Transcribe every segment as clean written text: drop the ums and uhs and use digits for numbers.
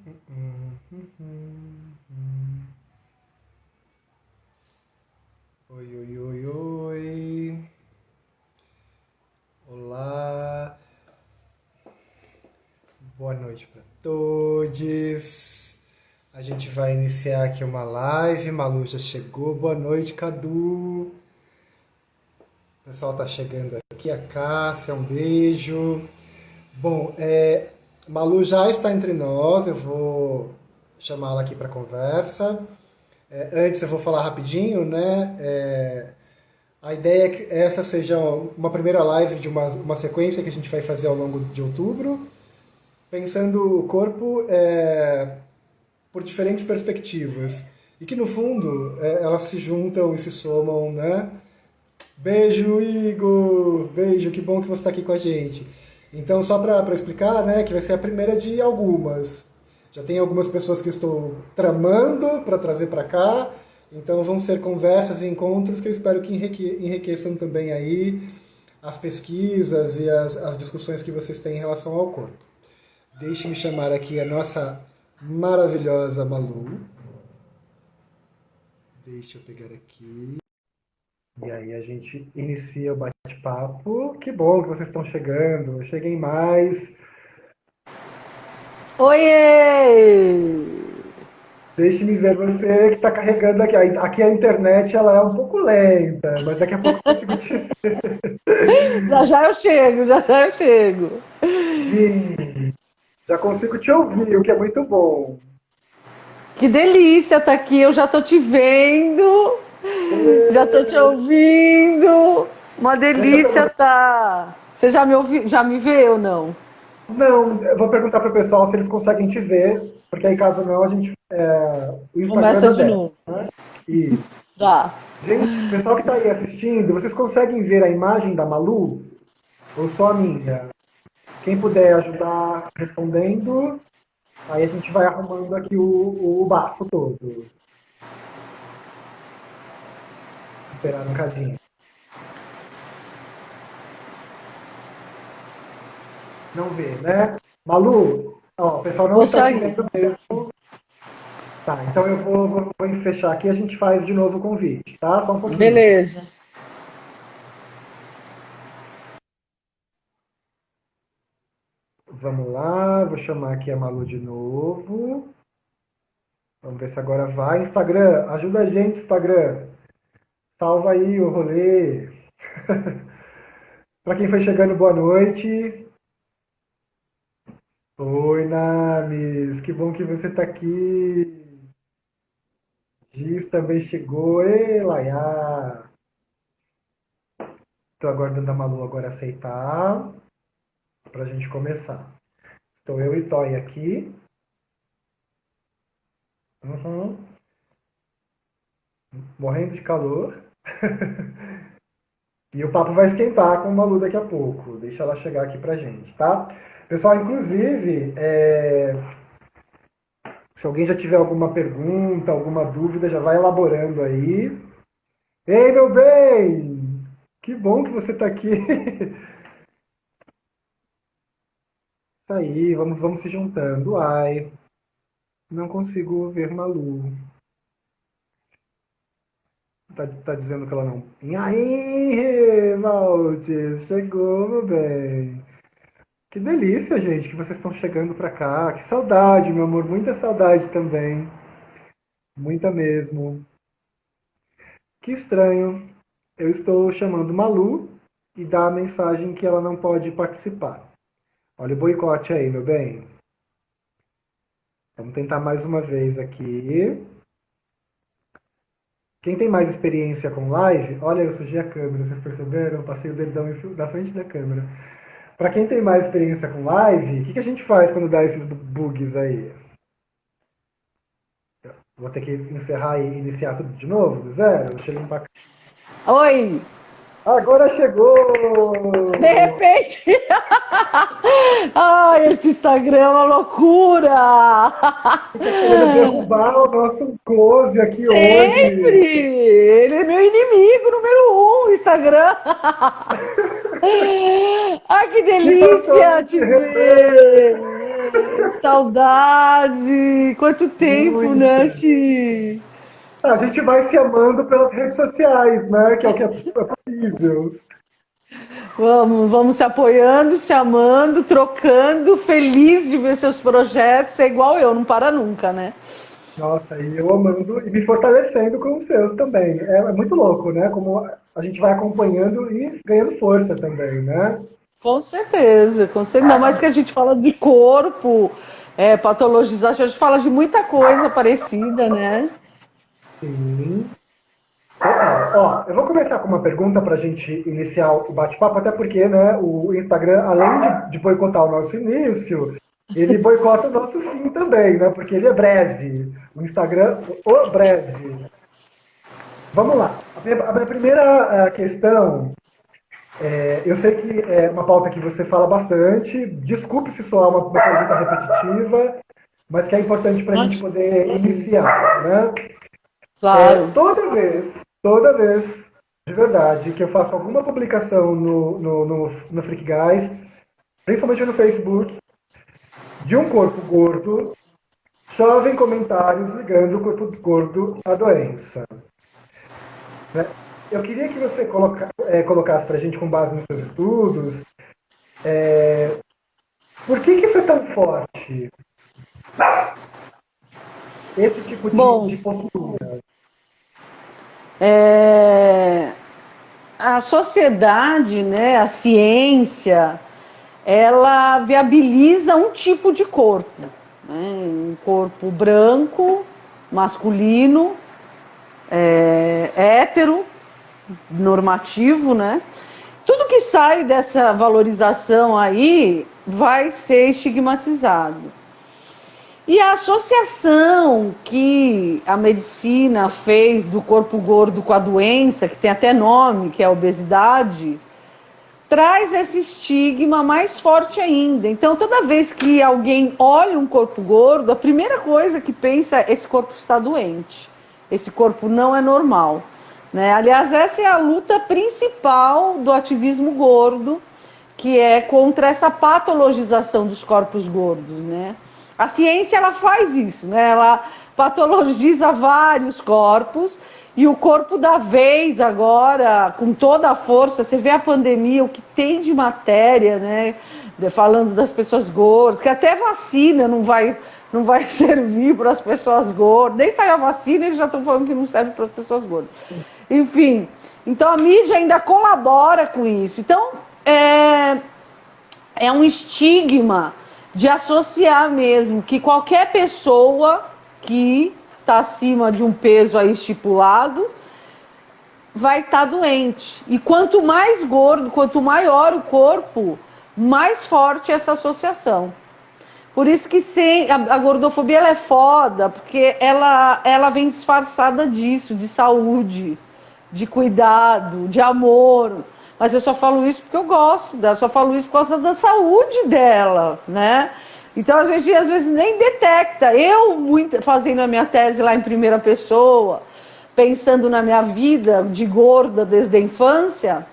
Oi, oi, oi, oi. Olá. Boa noite para todos. A gente vai iniciar aqui uma live. Malu já chegou. Boa noite, Cadu. O pessoal tá chegando aqui. A Cássia, um beijo. Bom, Malu já está entre nós. Eu vou chamá-la aqui para conversa. Antes eu vou falar rapidinho, né? A ideia é que essa seja uma primeira live de uma sequência que a gente vai fazer ao longo de outubro, pensando o corpo por diferentes perspectivas. E que no fundo elas se juntam e se somam, né? Beijo, Igor! Beijo, que bom que você está aqui com a gente. Então, só para explicar, né, que vai ser a primeira de algumas. Já tem algumas pessoas que eu estou tramando para trazer para cá. Então, vão ser conversas e encontros que eu espero que enriqueçam também aí as pesquisas e as discussões que vocês têm em relação ao corpo. Deixe-me chamar aqui a nossa maravilhosa Malu. Deixa eu pegar aqui. E aí a gente inicia o bate-papo. Que bom que vocês estão chegando. Cheguem mais. Oiê! Deixe-me ver você que está carregando aqui. Aqui a internet ela é um pouco lenta, mas daqui a pouco eu consigo te... Já já eu chego, já já eu chego. Sim, já consigo te ouvir, o que é muito bom. Que delícia tá aqui, eu já tô te vendo, já tô te É, ouvindo. Uma deixa eu delícia perguntar. tá. Você já me ouviu, já me vê ou não? Não, eu vou perguntar para o pessoal se eles conseguem te ver, porque aí caso não, a gente. O Instagram Começa dá de 10, novo. né? Isso. Tá. Gente, pessoal que está aí assistindo, vocês conseguem ver a imagem da Malu? Ou só a minha? Quem puder ajudar respondendo, aí a gente vai arrumando aqui o bafo todo. Esperar um cadinho. Não vê, né? Malu, ó, o pessoal não está te Consegue? vendo mesmo. Tá, então eu vou fechar aqui e a gente faz de novo o convite, tá? Só um pouquinho. Beleza. Vamos lá, vou chamar aqui a Malu de novo. Vamos ver se agora vai. Instagram, ajuda a gente, Instagram. Salva aí o rolê. Para quem foi chegando, boa noite. Oi, Names, que bom que você está aqui. Giz também chegou. Ei, Laia. Estou aguardando a Malu agora aceitar para a gente começar. Estou eu e Toy aqui. Uhum. Morrendo de calor. E o papo vai esquentar com a Malu daqui a pouco. Deixa ela chegar aqui pra gente, tá? Pessoal, inclusive, se alguém já tiver alguma pergunta, alguma dúvida, já vai elaborando aí. Ei, meu bem! Que bom que você tá aqui. Isso aí, vamos se juntando. Ai, não consigo ver Malu. Tá dizendo que ela não. E aí, Valdes, chegou, meu bem. Que delícia, gente, que vocês estão chegando pra cá. Que saudade, meu amor, muita saudade também. Muita mesmo. Que estranho. Eu estou chamando Malu e dá a mensagem que ela não pode participar. Olha o boicote aí, meu bem. Vamos tentar mais uma vez aqui. Quem tem mais experiência com live, olha, eu sujei a câmera, vocês perceberam? Eu passei o dedão na frente da câmera. Para quem tem mais experiência com live, o que a gente faz quando dá esses bugs aí? Vou ter que encerrar e iniciar tudo de novo, do zero? Deixa eu limpar. Oi! Agora chegou! De repente. Ai, esse Instagram é uma loucura! Fica querendo derrubar o nosso close aqui Sempre! hoje. Ele é meu inimigo número um, Instagram. Ai, que Que passou delícia te de repente. ver! Saudade! Quanto tempo, né, Muito. Ti? A gente vai se amando pelas redes sociais, né? Que é o que é possível. Vamos se apoiando, se amando, trocando, feliz de ver seus projetos. É igual eu, não para nunca, né? Nossa, e eu amando e me fortalecendo com os seus também. É muito louco, né? Como a gente vai acompanhando e ganhando força também, né? Com certeza, com certeza. Ainda mais que a gente fala de corpo, patologização, a gente fala de muita coisa parecida, né? Sim. Total. Ó, eu vou começar com uma pergunta para a gente iniciar o bate-papo, até porque, né, o Instagram, além de boicotar o nosso início, ele boicota o nosso fim também, né? Porque ele é breve. O Instagram, o breve. Vamos lá. A minha primeira questão, eu sei que é uma pauta que você fala bastante. Desculpe se soar uma pergunta repetitiva, mas que é importante para a gente Mas, poder iniciar, né? claro. Toda vez, de verdade, que eu faço alguma publicação no Freak Guys, principalmente no Facebook, de um corpo gordo, chovem comentários ligando o corpo gordo à doença. Né? Eu queria que você colocasse para a gente, com base nos seus estudos, por que isso é tão forte, esse tipo Bom, de postura? é, a sociedade, né, a ciência, ela viabiliza um tipo de corpo, né? Um corpo branco, masculino, hétero, normativo, né? Tudo que sai dessa valorização aí vai ser estigmatizado. E a associação que a medicina fez do corpo gordo com a doença, que tem até nome, que é a obesidade, traz esse estigma mais forte ainda. Então, toda vez que alguém olha um corpo gordo, a primeira coisa que pensa é: esse corpo está doente, esse corpo não é normal. Né? Aliás, essa é a luta principal do ativismo gordo, que é contra essa patologização dos corpos gordos. Né? A ciência ela faz isso, né? Ela patologiza vários corpos. E o corpo da vez agora, com toda a força, você vê a pandemia, o que tem de matéria, né? Falando das pessoas gordas, que até vacina não vai servir para as pessoas gordas. Nem saiu a vacina, eles já estão falando que não serve para as pessoas gordas. Enfim, então a mídia ainda colabora com isso. Então, é um estigma de associar mesmo que qualquer pessoa que está acima de um peso aí estipulado vai estar doente. E quanto mais gordo, quanto maior o corpo, mais forte essa associação. Por isso que a gordofobia ela é foda, porque ela vem disfarçada disso, de saúde, de cuidado, de amor. Mas eu só falo isso porque eu gosto dela, só falo isso por causa da saúde dela, né? Então a gente às vezes nem detecta. Eu, fazendo a minha tese lá em primeira pessoa, pensando na minha vida de gorda desde a infância,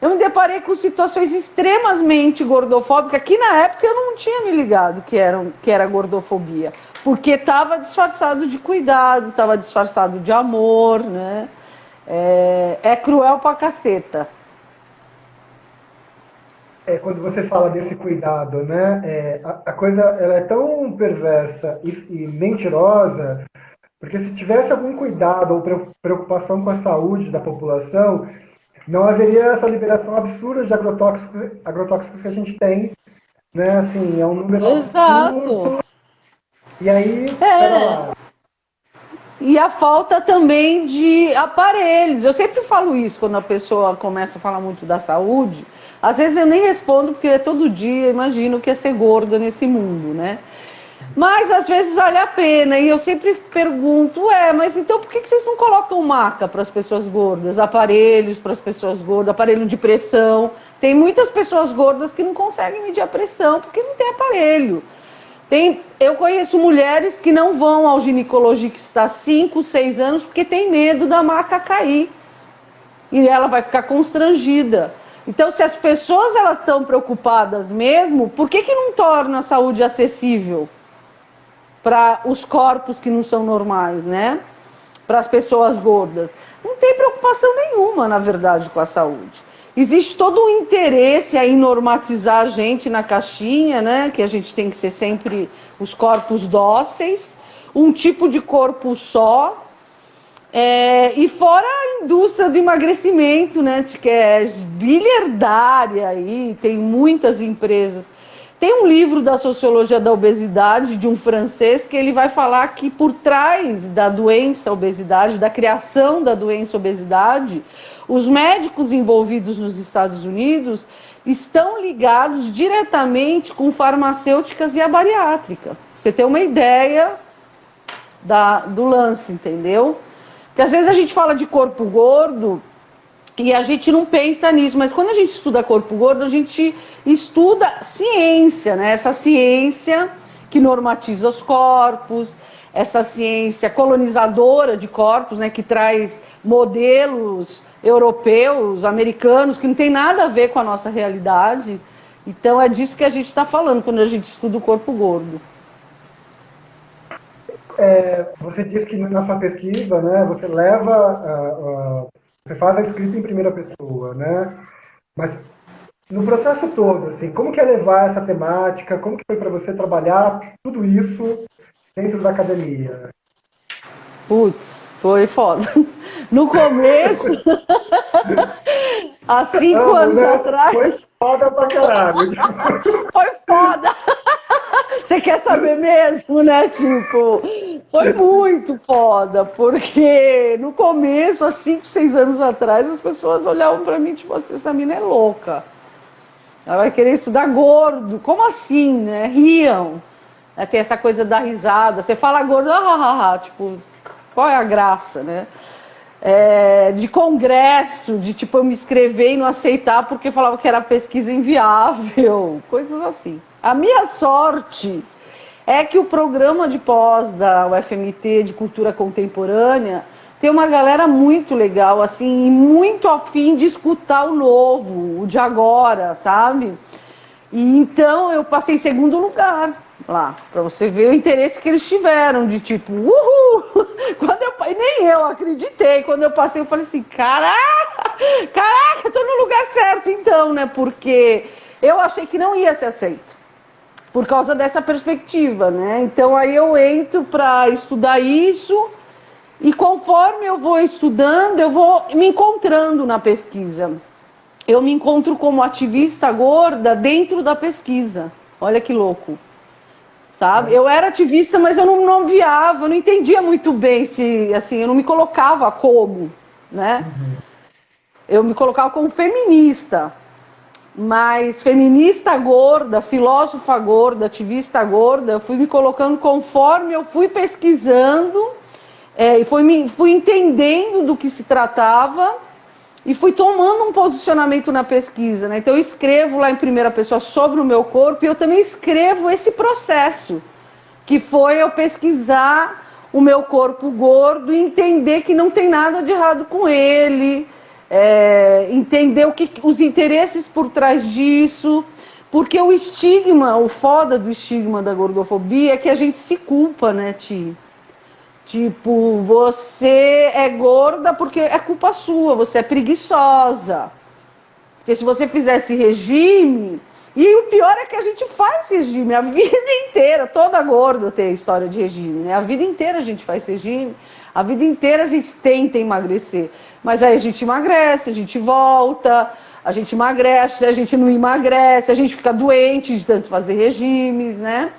eu me deparei com situações extremamente gordofóbicas que na época eu não tinha me ligado que era gordofobia. Porque estava disfarçado de cuidado, estava disfarçado de amor, né? É cruel pra caceta. Quando você fala desse cuidado, né? A coisa ela é tão perversa e mentirosa, porque se tivesse algum cuidado ou preocupação com a saúde da população, não haveria essa liberação absurda de agrotóxicos que a gente tem, né? Assim, é um número Exato. absurdo. E aí, pera É, lá. e a falta também de aparelhos. Eu sempre falo isso quando a pessoa começa a falar muito da saúde. Às vezes eu nem respondo, porque todo dia eu imagino que é ser gorda nesse mundo, né? Mas às vezes vale a pena. E eu sempre pergunto, mas então por que vocês não colocam marca para as pessoas gordas? Aparelhos para as pessoas gordas, aparelho de pressão. Tem muitas pessoas gordas que não conseguem medir a pressão porque não tem aparelho. Eu conheço mulheres que não vão ao ginecologista há 5, 6 anos porque tem medo da marca cair. E ela vai ficar constrangida. Então, se as pessoas elas estão preocupadas mesmo, por que não torna a saúde acessível para os corpos que não são normais, né? Para as pessoas gordas? Não tem preocupação nenhuma, na verdade, com a saúde. Existe todo um interesse em normatizar a gente na caixinha, né? Que a gente tem que ser sempre os corpos dóceis, um tipo de corpo só. E fora a indústria do emagrecimento, né? Que é bilhardária aí, tem muitas empresas. Tem um livro da sociologia da obesidade, de um francês, que ele vai falar que por trás da doença obesidade, da criação da doença obesidade, os médicos envolvidos nos Estados Unidos estão ligados diretamente com farmacêuticas e a bariátrica. Você tem uma ideia do lance, entendeu? Porque às vezes a gente fala de corpo gordo e a gente não pensa nisso, mas quando a gente estuda corpo gordo, a gente estuda ciência, né? Essa ciência que normatiza os corpos, essa ciência colonizadora de corpos, né? Que traz modelos europeus, americanos, que não tem nada a ver com a nossa realidade. Então é disso que a gente está falando quando a gente estuda o corpo gordo. Você disse que na sua pesquisa, né, você leva, você faz a escrita em primeira pessoa, né? Mas no processo todo, assim, como que é levar essa temática? Como que foi para você trabalhar tudo isso dentro da academia? Putz, foi foda. No começo, há 5 anos atrás... Foi foda pra caralho. Foi foda. Você quer saber mesmo, né? Tipo, foi muito foda, porque no começo, há 5, 6 anos atrás, as pessoas olhavam pra mim, tipo assim, essa mina é louca. Ela vai querer estudar gordo. Como assim, né? Riam. Tem essa coisa da risada. Você fala gordo, tipo, qual é a graça, né? De congresso, de tipo eu me inscrever e não aceitar porque falava que era pesquisa inviável, coisas assim. A minha sorte é que o programa de pós da UFMT de Cultura Contemporânea tem uma galera muito legal, assim, e muito afim de escutar o novo, o de agora, sabe? E então eu passei em segundo lugar lá, pra você ver o interesse que eles tiveram, de tipo, uhul! E nem eu acreditei, quando eu passei eu falei assim, caraca, tô no lugar certo então, né? Porque eu achei que não ia ser aceito, por causa dessa perspectiva, né? Então aí eu entro pra estudar isso, e conforme eu vou estudando, eu vou me encontrando na pesquisa. Eu me encontro como ativista gorda dentro da pesquisa. Olha que louco. Sabe? Eu era ativista, mas eu não viava, eu não entendia muito bem se, assim, eu não me colocava como, né? Eu me colocava como feminista, mas feminista gorda, filósofa gorda, ativista gorda, eu fui me colocando conforme eu fui pesquisando, e fui entendendo do que se tratava, e fui tomando um posicionamento na pesquisa, né? Então eu escrevo lá em primeira pessoa sobre o meu corpo e eu também escrevo esse processo, que foi eu pesquisar o meu corpo gordo e entender que não tem nada de errado com ele, entender os interesses por trás disso, porque o estigma, o foda do estigma da gordofobia é que a gente se culpa, né, Ti? Tipo, você é gorda porque é culpa sua, você é preguiçosa. Porque se você fizesse regime... E o pior é que a gente faz regime a vida inteira. Toda gorda tem história de regime, né? A vida inteira a gente faz regime. A vida inteira a gente tenta emagrecer. Mas aí a gente emagrece, a gente volta, a gente emagrece, a gente não emagrece, a gente fica doente de tanto fazer regimes, né?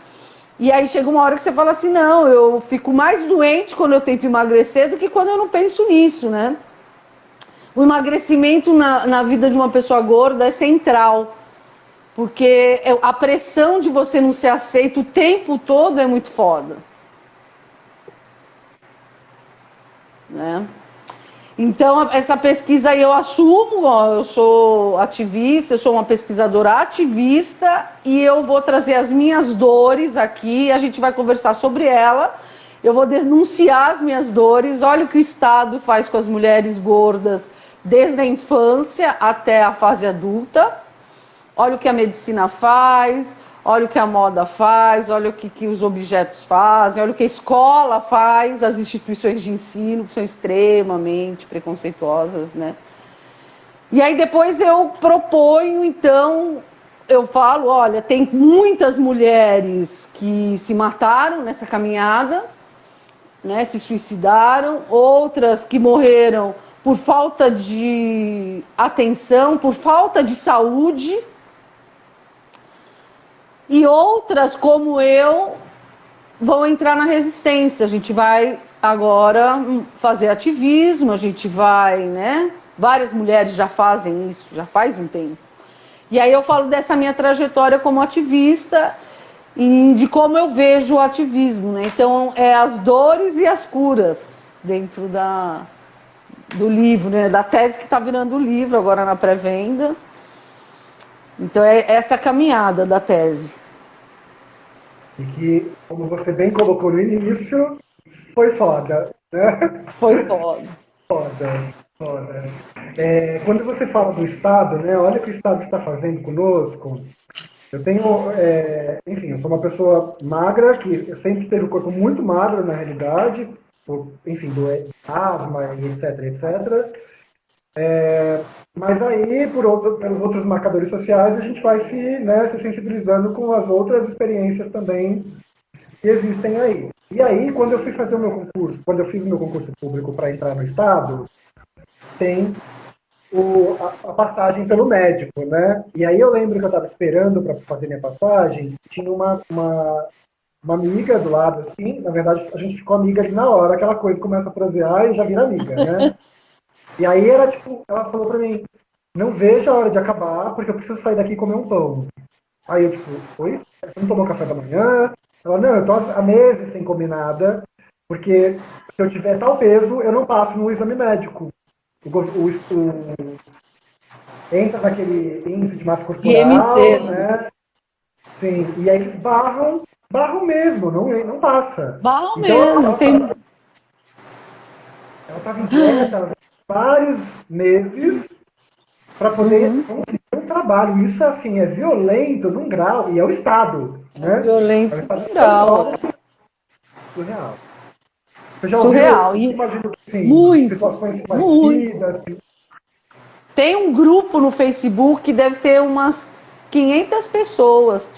E aí chega uma hora que você fala assim, não, eu fico mais doente quando eu tento emagrecer do que quando eu não penso nisso, né? O emagrecimento na vida de uma pessoa gorda é central, porque a pressão de você não ser aceito o tempo todo é muito foda, né? Então, essa pesquisa aí eu assumo, eu sou ativista, eu sou uma pesquisadora ativista e eu vou trazer as minhas dores aqui, a gente vai conversar sobre ela, eu vou denunciar as minhas dores, olha o que o Estado faz com as mulheres gordas desde a infância até a fase adulta. Olha o que a medicina faz, olha o que a moda faz, olha o que os objetos fazem, olha o que a escola faz, as instituições de ensino, que são extremamente preconceituosas, né? E aí depois eu proponho, então, eu falo, olha, tem muitas mulheres que se mataram nessa caminhada, né, se suicidaram, outras que morreram por falta de atenção, por falta de saúde, e outras, como eu, vão entrar na resistência. A gente vai agora fazer ativismo, a gente vai, né? Várias mulheres já fazem isso, já faz um tempo. E aí eu falo dessa minha trajetória como ativista e de como eu vejo o ativismo, né? Então, é as dores e as curas dentro do livro, né? Da tese que está virando o livro agora na pré-venda. Então, é essa caminhada da tese. E que, como você bem colocou no início, foi foda, né? Foi foda. Foda, foda. Quando você fala do Estado, né? Olha o que o Estado está fazendo conosco. Eu tenho, enfim, eu sou uma pessoa magra, que sempre teve o corpo muito magro na realidade, enfim, do asma e etc, etc. Mas aí, pelos outros marcadores sociais, a gente vai se sensibilizando com as outras experiências também que existem aí. E aí, quando eu fui fazer o meu concurso, quando eu fiz o meu concurso público para entrar no Estado, tem a passagem pelo médico, né? E aí eu lembro que eu estava esperando para fazer minha passagem, tinha uma amiga do lado, assim, na verdade a gente ficou amiga ali na hora, aquela coisa começa a prosear e já vira amiga, né? E aí era tipo, ela falou para mim, não vejo a hora de acabar, porque eu preciso sair daqui e comer um pão. Aí eu tipo, oi? Você não tomou café da manhã? Ela, não, eu tô há meses sem comer nada, porque se eu tiver tal peso, eu não passo no exame médico. Entra naquele índice de massa IMC, corporal, né? Sim, e aí eles barram mesmo, não passa. barro Então mesmo. ela estava em dieta vários meses para poder conseguir um trabalho. Isso assim é violento num grau, e é o Estado, né? É o Violento Estado rural. surreal. Você já ouviu, Surreal. E imagino que sim, muitos, situações muito. parecidas. Tem um grupo no Facebook que deve ter umas 500 pessoas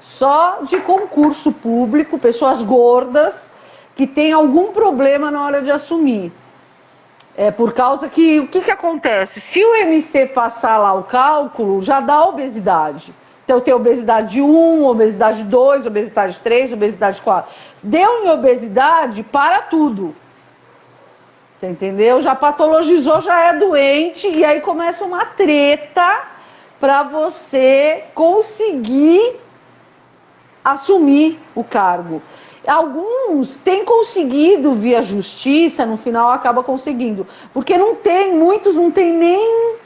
só de concurso público, pessoas gordas que têm algum problema na hora de assumir. É por causa que o que acontece? Se o MC passar lá o cálculo, já dá obesidade. Então tem obesidade 1, obesidade 2, obesidade 3, obesidade 4. Deu em obesidade, para tudo. Você entendeu? Já patologizou, já é doente, e aí começa uma treta para você conseguir assumir o cargo. Alguns têm conseguido via justiça, no final acaba conseguindo, porque muitos não tem nem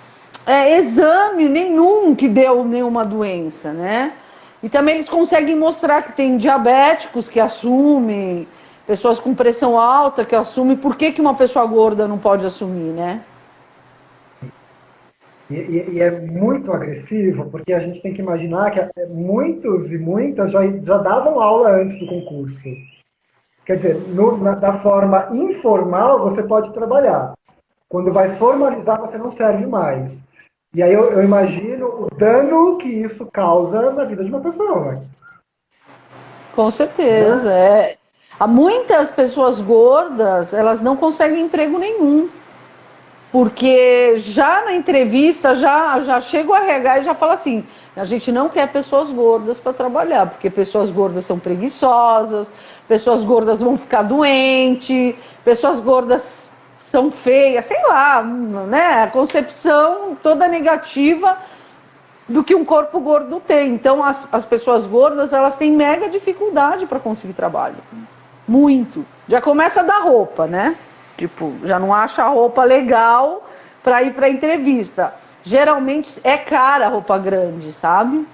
exame nenhum que deu nenhuma doença, né? E também eles conseguem mostrar que tem diabéticos que assumem, pessoas com pressão alta que assumem. Por que uma pessoa gorda não pode assumir, né? E é muito agressivo, porque a gente tem que imaginar que muitos e muitas já davam aula antes do concurso. Quer dizer, da forma informal você pode trabalhar. Quando vai formalizar, você não serve mais. E aí eu imagino o dano que isso causa na vida de uma pessoa. Com certeza. É. Há muitas pessoas gordas, elas não conseguem emprego nenhum. Porque já na entrevista, já chega o RH e já fala assim, a gente não quer pessoas gordas para trabalhar, porque pessoas gordas são preguiçosas, pessoas gordas vão ficar doentes, pessoas gordas são feias, sei lá, né? A concepção toda negativa do que um corpo gordo tem. Então, as pessoas gordas, elas têm mega dificuldade para conseguir trabalho. Muito. Já começa da roupa, né? Tipo, já não acha a roupa legal para ir para entrevista. Geralmente é cara a roupa grande, sabe?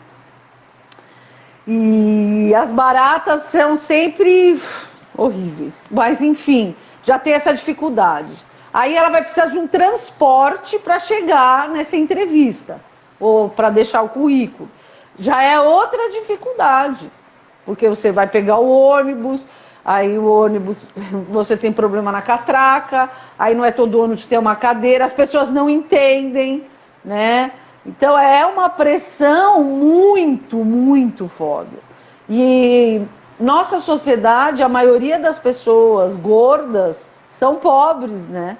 E as baratas são sempre horríveis. Mas, enfim, já tem essa dificuldade. Aí ela vai precisar de um transporte para chegar nessa entrevista, ou para deixar o currículo. Já é outra dificuldade, porque você vai pegar o ônibus, aí o ônibus, você tem problema na catraca, aí não é todo ônibus que tem uma cadeira, as pessoas não entendem, né? Então é uma pressão muito, muito foda. E nossa sociedade, a maioria das pessoas gordas são pobres, né?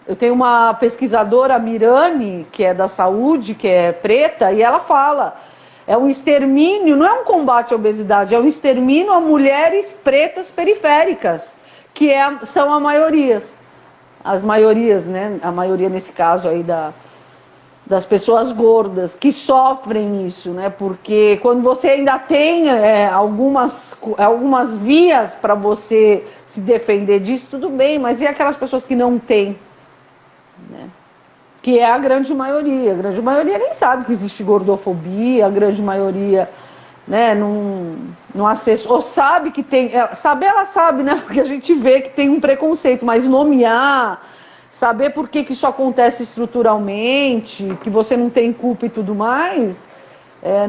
Eu tenho uma pesquisadora, a Mirani, que é da saúde, que é preta, e ela fala, é um extermínio, não é um combate à obesidade, é um extermínio a mulheres pretas periféricas, que são as maiorias, né? A maioria nesse caso aí das pessoas gordas que sofrem isso, né? Porque quando você ainda tem algumas vias para você se defender disso, tudo bem, mas e aquelas pessoas que não têm? Né? Que é a grande maioria. A grande maioria nem sabe que existe gordofobia, a grande maioria, né, não acessa, ou sabe que tem. Saber ela sabe, né? Porque a gente vê que tem um preconceito, mas nomear, saber por que isso acontece estruturalmente, que você não tem culpa e tudo mais,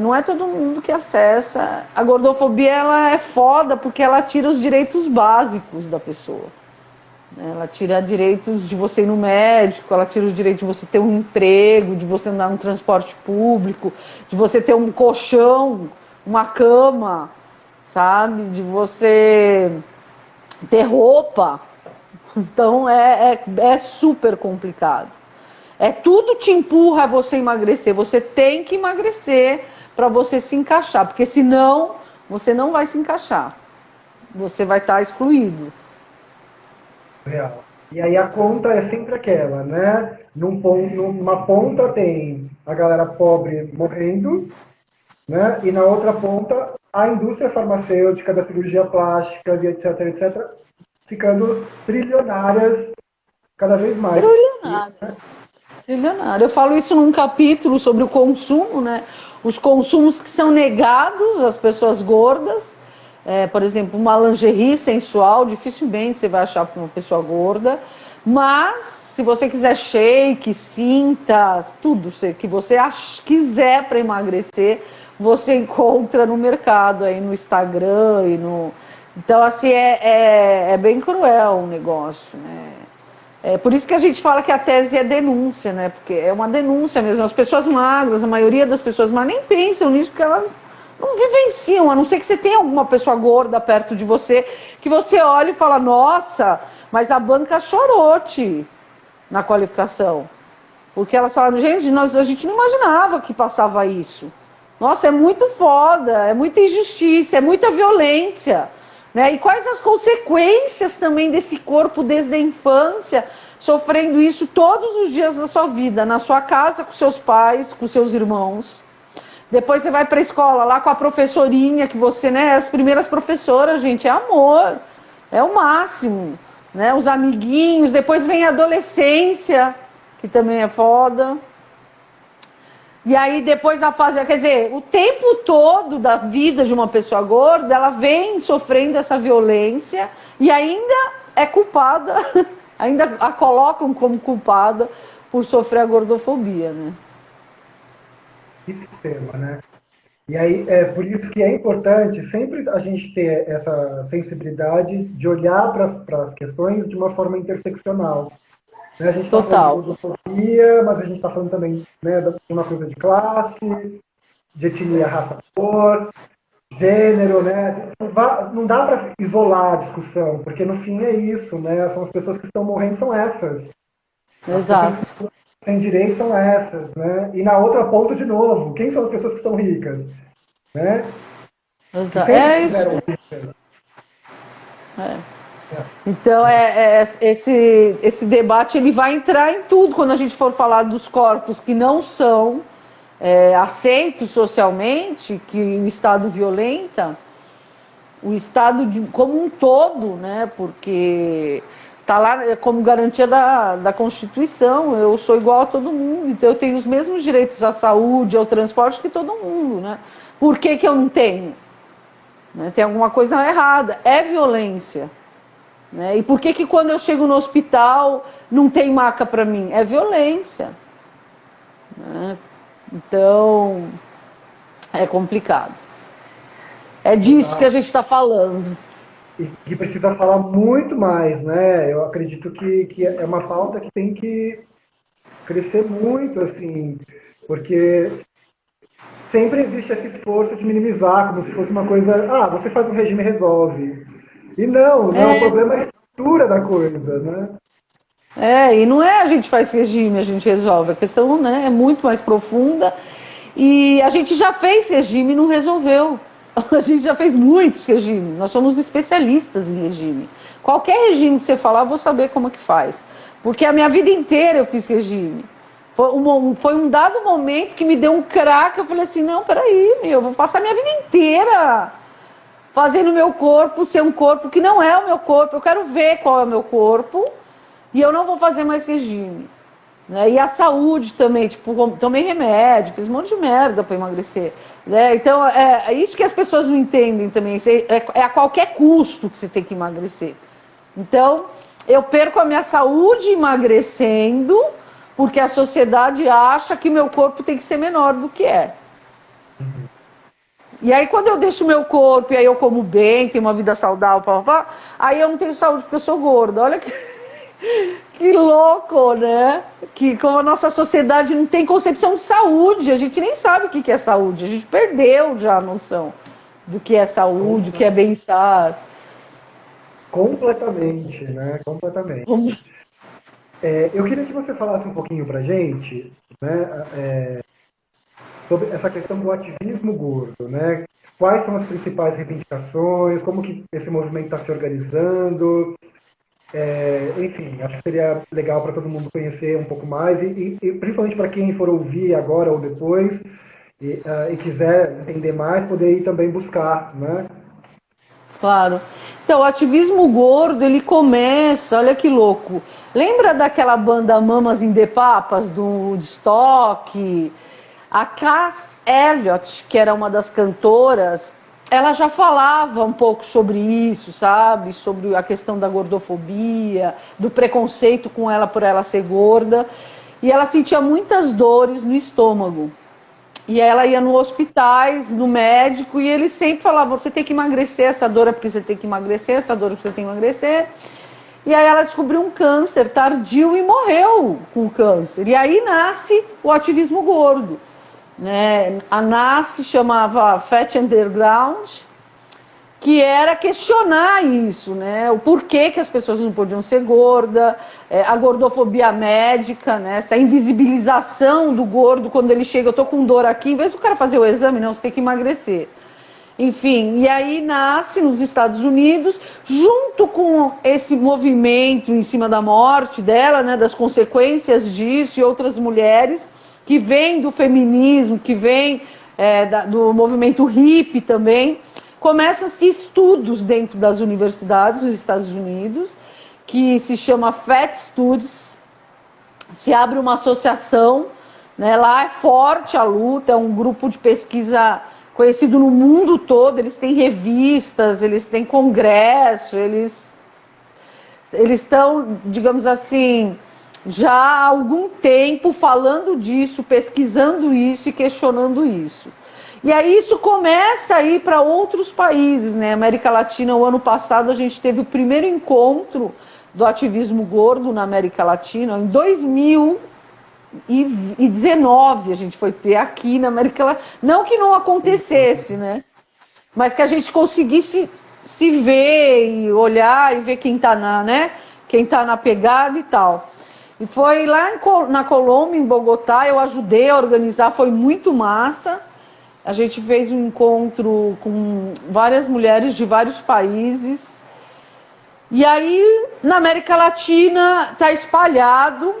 não é todo mundo que acessa. A gordofobia ela é foda porque ela tira os direitos básicos da pessoa. Ela tira direitos de você ir no médico, ela tira o direito de você ter um emprego, de você andar no transporte público, de você ter um colchão, uma cama, sabe? De você ter roupa. Então é super complicado. Tudo te empurra a você emagrecer. Você tem que emagrecer para você se encaixar, porque senão você não vai se encaixar. Você vai estar excluído. Real. E aí a conta é sempre aquela, né? Numa ponta tem a galera pobre morrendo, né? E na outra ponta a indústria farmacêutica, da cirurgia plástica e etc, etc, ficando trilionárias cada vez mais. Trilionário. Eu falo isso num capítulo sobre o consumo, né? Os consumos que são negados às pessoas gordas. Por exemplo, uma lingerie sensual, dificilmente você vai achar para uma pessoa gorda. Mas, se você quiser shake, cintas, tudo que você quiser para emagrecer, você encontra no mercado, aí no Instagram e no... Então, assim, é bem cruel o negócio, né? Por isso que a gente fala que a tese é denúncia, né? Porque é uma denúncia mesmo. As pessoas magras, a maioria das pessoas magras nem pensam nisso, porque elas não vivenciam, a não ser que você tenha alguma pessoa gorda perto de você, que você olha e fala, nossa, mas a banca chorote na qualificação. Porque elas falam, gente, a gente não imaginava que passava isso. Nossa, é muito foda, é muita injustiça, é muita violência. Né? E quais as consequências também desse corpo desde a infância, sofrendo isso todos os dias da sua vida, na sua casa, com seus pais, com seus irmãos. Depois você vai para a escola lá com a professorinha, que você, né, as primeiras professoras, gente, é amor, é o máximo, né, os amiguinhos, depois vem a adolescência, que também é foda, e aí depois a fase, quer dizer, o tempo todo da vida de uma pessoa gorda, ela vem sofrendo essa violência e ainda é culpada, ainda a colocam como culpada por sofrer a gordofobia, né. Sistema, né? E aí é por isso que é importante sempre a gente ter essa sensibilidade de olhar para as questões de uma forma interseccional. Né? A gente está falando de gordofobia, mas a gente está falando também, né, de uma coisa de classe, de etnia, raça, cor, gênero, né? Não dá para isolar a discussão, porque no fim é isso, né? São as pessoas que estão morrendo, são essas. Exato. Sem direito são essas, né? E na outra ponta, de novo, quem são as pessoas que estão ricas? Né? Exato. É isso. Então, esse debate ele vai entrar em tudo quando a gente for falar dos corpos que não são aceitos socialmente, que o Estado violenta, o Estado como um todo, né? Porque está lá como garantia da Constituição, eu sou igual a todo mundo, então eu tenho os mesmos direitos à saúde, ao transporte que todo mundo, né? Por que eu não tenho? Né? Tem alguma coisa errada, é violência. né? E por que que quando eu chego no hospital não tem maca para mim? É violência, né? Então, é complicado. É disso que a Exato. gente está falando. E que precisa falar muito mais, né? Eu acredito que é uma pauta que tem que crescer muito, assim, porque sempre existe esse esforço de minimizar, como se fosse uma coisa, ah, você faz um regime e resolve. E não, né? O problema é a estrutura da coisa, né? E não é a gente faz regime, a gente resolve. A questão, né, é muito mais profunda. E a gente já fez regime e não resolveu. A gente já fez muitos regimes. Nós somos especialistas em regime. Qualquer regime que você falar, eu vou saber como é que faz. Porque a minha vida inteira eu fiz regime. Foi um dado momento que me deu um craque. Eu falei assim, não, peraí, eu vou passar minha vida inteira fazendo o meu corpo ser um corpo que não é o meu corpo. Eu quero ver qual é o meu corpo e eu não vou fazer mais regime. Né? E a saúde também, tipo, tomei remédio, fiz um monte de merda para emagrecer. Né? Então, é isso que as pessoas não entendem também. É a qualquer custo que você tem que emagrecer. Então, eu perco a minha saúde emagrecendo, porque a sociedade acha que meu corpo tem que ser menor do que é. E aí, quando eu deixo meu corpo e aí eu como bem, tenho uma vida saudável, aí eu não tenho saúde porque eu sou gorda. Olha que louco, né? Que como a nossa sociedade não tem concepção de saúde, a gente nem sabe o que é saúde, a gente perdeu já a noção do que é saúde, o que é bem-estar. Completamente, né? Completamente. Eu queria que você falasse um pouquinho pra gente, né, sobre essa questão do ativismo gordo, né? Quais são as principais reivindicações, como que esse movimento está se organizando, enfim, acho que seria legal para todo mundo conhecer um pouco mais e principalmente para quem for ouvir agora ou depois e quiser entender mais, poder ir também buscar, né? Claro. Então, o ativismo gordo, ele começa, olha que louco. Lembra daquela banda Mamas in the Papas, do Woodstock? A Cass Elliot, que era uma das cantoras, ela já falava um pouco sobre isso, sabe? Sobre a questão da gordofobia, do preconceito com ela por ela ser gorda. E ela sentia muitas dores no estômago. E ela ia no hospitais, no médico, e ele sempre falava, você tem que emagrecer, essa dor é porque você tem que emagrecer, essa dor é porque você tem que emagrecer. E aí ela descobriu um câncer tardio e morreu com o câncer. E aí nasce o ativismo gordo. Né? A NAS chamava Fat Underground, que era questionar isso, né? O porquê que as pessoas não podiam ser gordas, a gordofobia médica, né? Essa invisibilização do gordo quando ele chega, eu tô com dor aqui, em vez do cara fazer o exame, não, você tem que emagrecer. Enfim, e aí nasce nos Estados Unidos, junto com esse movimento em cima da morte dela, né, das consequências disso, e outras mulheres que vêm do feminismo, que vêm do movimento hippie também, começam-se estudos dentro das universidades nos Estados Unidos, que se chama Fat Studies, se abre uma associação, né, lá é forte a luta, é um grupo de pesquisa conhecido no mundo todo, eles têm revistas, eles têm congresso, eles estão, digamos assim, já há algum tempo falando disso, pesquisando isso e questionando isso. E aí isso começa a ir para outros países, né? América Latina, o ano passado a gente teve o primeiro encontro do ativismo gordo na América Latina, em 2019 a gente foi ter aqui na América Latina. Não que não acontecesse, né? Mas que a gente conseguisse se ver e olhar e ver quem está né? Quem tá na pegada e tal. E foi lá na Colômbia, em Bogotá, eu ajudei a organizar, foi muito massa. A gente fez um encontro com várias mulheres de vários países. E aí, na América Latina, está espalhado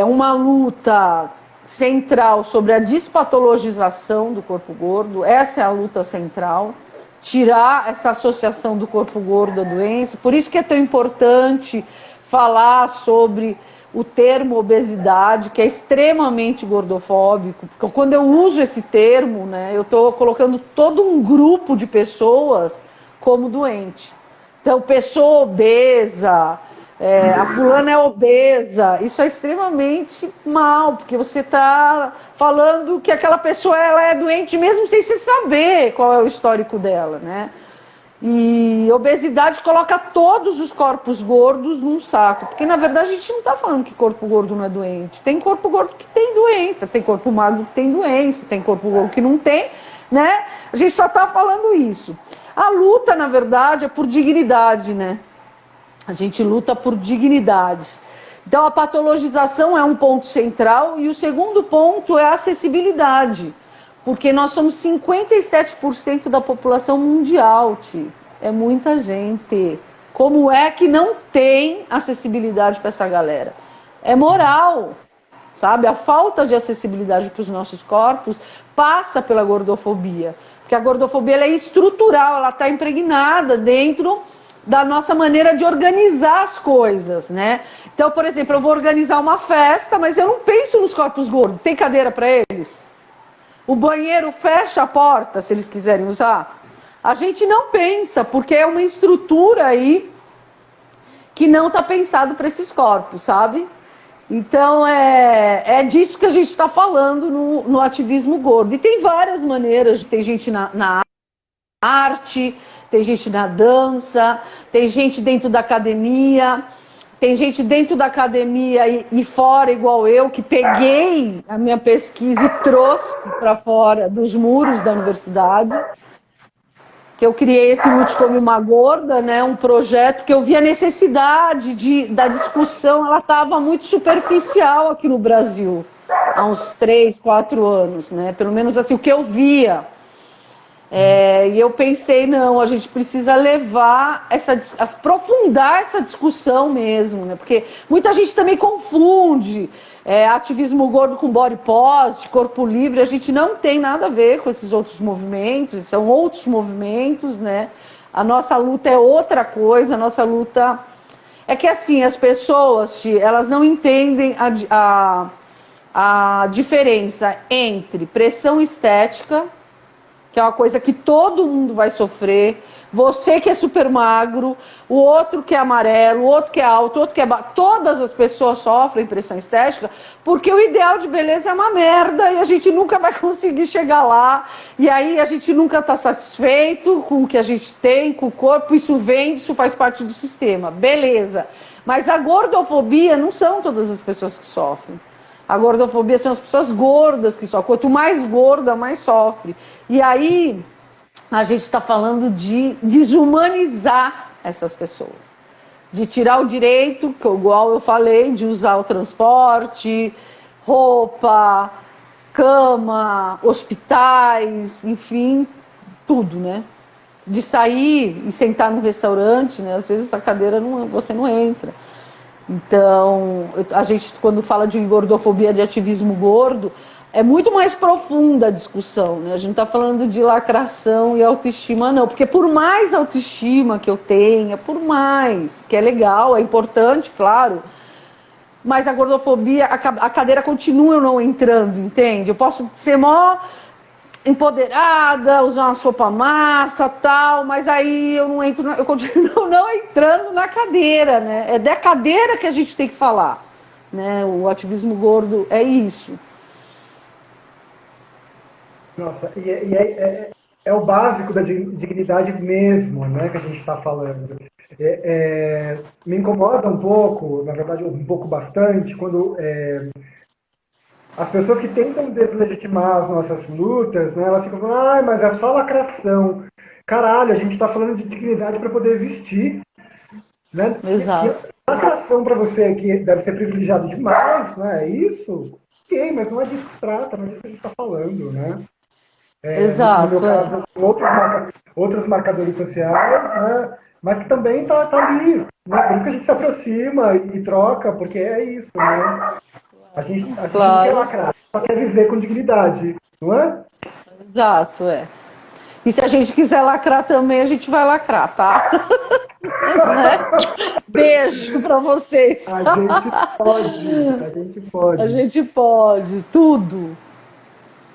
uma luta central sobre a despatologização do corpo gordo. Essa é a luta central. Tirar essa associação do corpo gordo à doença. Por isso que é tão importante falar sobre o termo obesidade, que é extremamente gordofóbico, porque quando eu uso esse termo, né, eu estou colocando todo um grupo de pessoas como doente, Então, pessoa obesa, a fulana é obesa, isso é extremamente mal, porque você está falando que aquela pessoa ela é doente mesmo sem se saber qual é o histórico dela, né? E obesidade coloca todos os corpos gordos num saco, porque na verdade a gente não está falando que corpo gordo não é doente. Tem corpo gordo que tem doença, tem corpo magro que tem doença, tem corpo gordo que não tem, né? A gente só está falando isso. A luta, na verdade, é por dignidade, né? A gente luta por dignidade. Então a patologização é um ponto central e o segundo ponto é a acessibilidade. Porque nós somos 57% da população mundial, Ti. É muita gente. Como é que não tem acessibilidade para essa galera? É moral, sabe? A falta de acessibilidade para os nossos corpos passa pela gordofobia. Porque a gordofobia ela é estrutural, ela está impregnada dentro da nossa maneira de organizar as coisas, né? Então, por exemplo, eu vou organizar uma festa, mas eu não penso nos corpos gordos. Tem cadeira para eles? O banheiro fecha a porta, se eles quiserem usar. A gente não pensa, porque é uma estrutura aí que não está pensado para esses corpos, sabe? Então, é disso que a gente está falando no ativismo gordo. E tem várias maneiras. Tem gente na arte, tem gente na dança, tem gente dentro da academia... Tem gente dentro da academia e fora, igual eu, que peguei a minha pesquisa e trouxe para fora dos muros da universidade. Que eu criei esse Lute Como Uma Gorda, né? Um projeto que eu vi a necessidade da discussão, ela estava muito superficial aqui no Brasil, há uns 3, 4 anos, né? Pelo menos assim, o que eu via. E eu pensei, não, a gente precisa levar aprofundar essa discussão mesmo, né? Porque muita gente também confunde ativismo gordo com body positive, corpo livre. A gente não tem nada a ver com esses outros movimentos, são outros movimentos, né? A nossa luta é outra coisa, a nossa luta... É que assim, as pessoas, elas não entendem a diferença entre pressão estética, que é uma coisa que todo mundo vai sofrer, você que é super magro, o outro que é amarelo, o outro que é alto, o outro que é baixo, todas as pessoas sofrem pressão estética, porque o ideal de beleza é uma merda e a gente nunca vai conseguir chegar lá, e aí a gente nunca está satisfeito com o que a gente tem, com o corpo, isso vem, isso faz parte do sistema, beleza. Mas a gordofobia não são todas as pessoas que sofrem. A gordofobia são as pessoas gordas que sofrem. Quanto mais gorda, mais sofre. E aí, a gente está falando de desumanizar essas pessoas. De tirar o direito, que igual eu falei, de usar o transporte, roupa, cama, hospitais, enfim, tudo, né? De sair e sentar no restaurante, né? Às vezes a cadeira você não entra. Então, a gente, quando fala de gordofobia, de ativismo gordo, é muito mais profunda a discussão, né? A gente não está falando de lacração e autoestima, não. Porque por mais autoestima que eu tenha, por mais, que é legal, é importante, claro, mas a gordofobia, a cadeira continua não entrando, entende? Eu posso ser mó empoderada, usar uma sopa massa, tal, mas aí eu não entro, eu continuo não entrando na cadeira, né? É da cadeira que a gente tem que falar, né? O ativismo gordo é isso. Nossa, é o básico da dignidade mesmo, né, que a gente está falando. Me incomoda um pouco, na verdade um pouco bastante, quando as pessoas que tentam deslegitimar as nossas lutas, né, elas ficam falando, mas é só lacração. Caralho, a gente está falando de dignidade para poder existir. Né? Exato. E lacração para você que deve ser privilegiado demais, né? É isso? Ok, mas não é disso que se trata, não é disso que a gente está falando, né? Exato. No meu caso, outros marcadores sociais, né? Mas que também tá ali. Né? Por isso que a gente se aproxima e troca, porque é isso, né? A gente não quer lacrar, só quer viver com dignidade, não é? Exato, é. E se a gente quiser lacrar também, a gente vai lacrar, tá? Beijo pra vocês. A gente pode. A gente pode, tudo.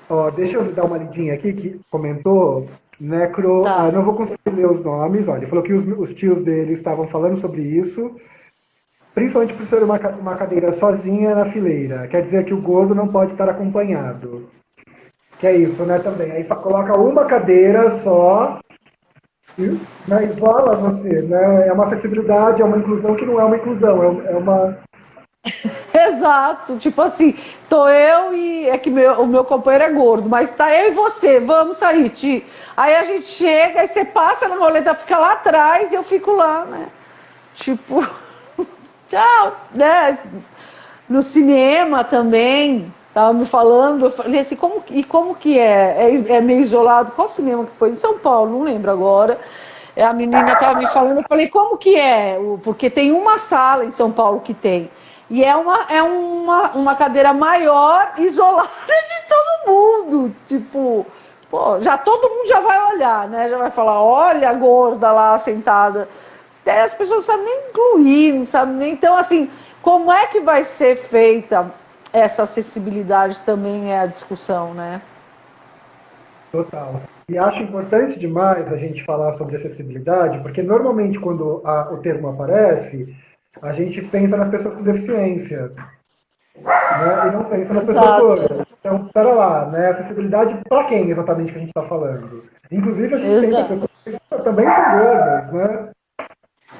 Ó, deixa eu dar uma lidinha aqui que comentou Tá. não vou conseguir ler os nomes, olha, ele falou que os tios dele estavam falando sobre isso, principalmente por ser uma cadeira sozinha na fileira. Quer dizer que o gordo não pode estar acompanhado. Que é isso, né, também. Aí coloca uma cadeira só, e, né, isola você, né? É uma acessibilidade, é uma inclusão que não é uma inclusão, é uma... Exato, tipo assim, tô eu e é que o meu companheiro é gordo, mas tá eu e você, vamos sair, Ti. Aí a gente chega, aí você passa na roleta, fica lá atrás e eu fico lá, né? Tipo, tchau, né? No cinema também, tava me falando, eu falei assim, como que é? É meio isolado? Qual cinema que foi? Em São Paulo, não lembro agora. A menina tava me falando, eu falei, como que é? Porque tem uma sala em São Paulo que tem. E uma cadeira maior, isolada de todo mundo. Tipo, pô, já todo mundo já vai olhar, né? Já vai falar, olha a gorda lá sentada. Até as pessoas não sabem nem incluir, não sabem nem. Então, assim, como é que vai ser feita essa acessibilidade também é a discussão, né? Total. E acho importante demais a gente falar sobre acessibilidade, porque normalmente quando o termo aparece, a gente pensa nas pessoas com deficiência, né? E não pensa nas pessoas Exato, gordas. Então, pera lá, né? Acessibilidade para quem exatamente que a gente está falando? Inclusive, a gente tem pessoas exato. que também são gordas, né?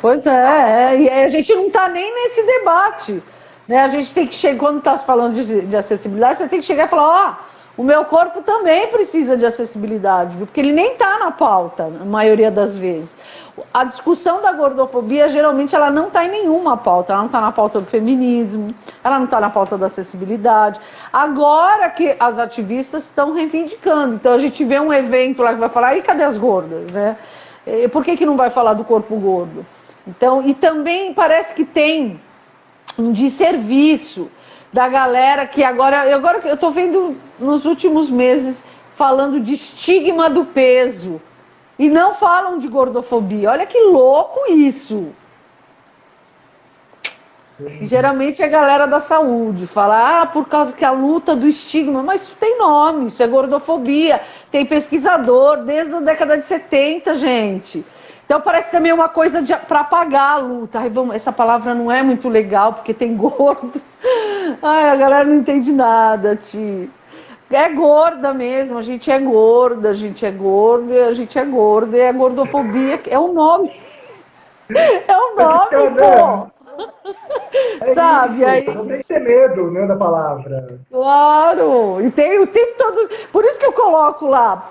Pois é, e aí a gente não está nem nesse debate. Né? A gente tem que chegar, quando está falando de acessibilidade, você tem que chegar e falar, ó, o meu corpo também precisa de acessibilidade, viu? Porque ele nem está na pauta, na maioria das vezes. A discussão da gordofobia, geralmente, ela não está em nenhuma pauta. Ela não está na pauta do feminismo, ela não está na pauta da acessibilidade. Agora que as ativistas estão reivindicando. Então, a gente vê um evento lá que vai falar, e cadê as gordas, né? Por que não vai falar do corpo gordo? Então, e também parece que tem um desserviço da galera que agora eu estou vendo nos últimos meses falando de estigma do peso e não falam de gordofobia. Olha que louco isso. E geralmente é a galera da saúde fala, por causa que a luta do estigma, mas isso tem nome, isso é gordofobia, tem pesquisador desde a década de 70, gente. Então parece também uma coisa para apagar a luta. Ai, essa palavra não é muito legal, porque tem gordo. Ai, a galera não entende nada, Ti. É gorda mesmo, a gente é gorda, a gente é gorda, a gente é gorda, e a gordofobia é o nome, é o nome, pô. É Sabe? isso, Aí não tem que ter medo, né, da palavra. claro, e tem o tempo todo. Por isso que eu coloco lá,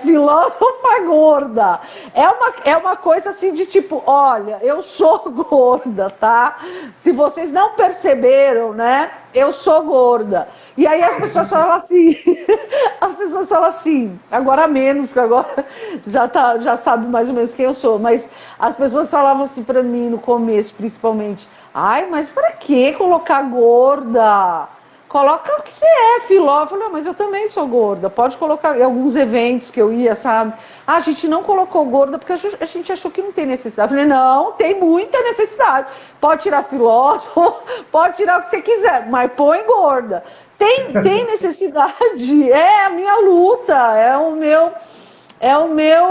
filósofa gorda. É uma coisa assim de tipo, olha, eu sou gorda, tá? Se vocês não perceberam, né? Eu sou gorda. E aí as pessoas falam assim, as pessoas falam assim, agora menos, porque agora já sabe mais ou menos quem eu sou, mas as pessoas falavam assim pra mim no começo, principalmente, ai, mas pra que colocar gorda? Coloca o que você é, filó. Eu falei, mas eu também sou gorda. Pode colocar em alguns eventos que eu ia, sabe? A gente não colocou gorda porque a gente achou que não tem necessidade. Eu falei, não, tem muita necessidade. Pode tirar filósofo, pode tirar o que você quiser, mas põe gorda. Tem necessidade. É a minha luta, é o meu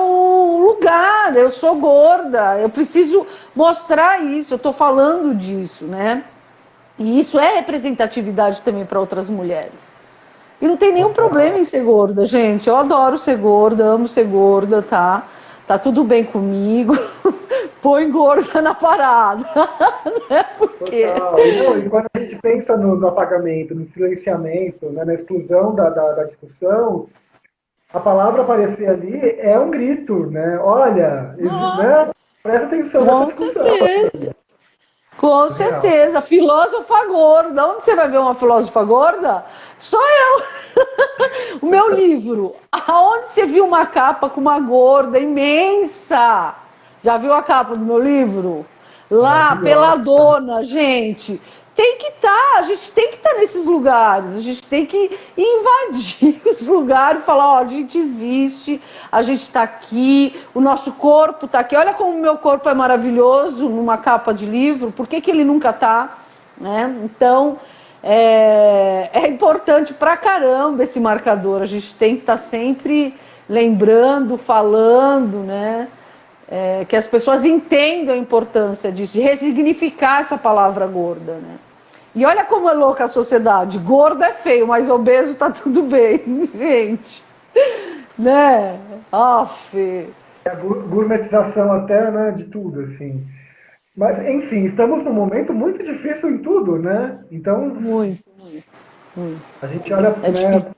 lugar. Eu sou gorda. Eu preciso mostrar isso. Eu estou falando disso, né? E isso é representatividade também para outras mulheres. E não tem nenhum problema em ser gorda, gente. Eu adoro ser gorda, amo ser gorda, tá? Tá tudo bem comigo. Põe gorda na parada. Né? Porque... Total. E, não, e quando a gente pensa no apagamento, no silenciamento, né, na exclusão da discussão, a palavra aparecer ali é um grito, né? Olha, né? Presta atenção nessa Com discussão. certeza. Com Real. certeza. Filósofa gorda. Onde você vai ver uma filósofa gorda? Só eu. O meu livro. Aonde você viu uma capa com uma gorda imensa? Já viu a capa do meu livro? Lá, Maravilhosa. peladona, gente. Tem que estar, a gente tem que estar nesses lugares, a gente tem que invadir os lugares e falar, ó, a gente existe, a gente está aqui, o nosso corpo está aqui. Olha como o meu corpo é maravilhoso numa capa de livro, por que ele nunca está? Né? Então, é importante pra caramba esse marcador, a gente tem que estar sempre lembrando, falando, né? Que as pessoas entendam a importância disso, de ressignificar essa palavra gorda, né? E olha como é louca a sociedade. Gordo é feio, mas obeso tá tudo bem, gente. Né? Aff. A gourmetização até, né, de tudo, assim. Mas, enfim, estamos num momento muito difícil em tudo, né? Então, Muito, muito, muito. a gente olha, É né, difícil.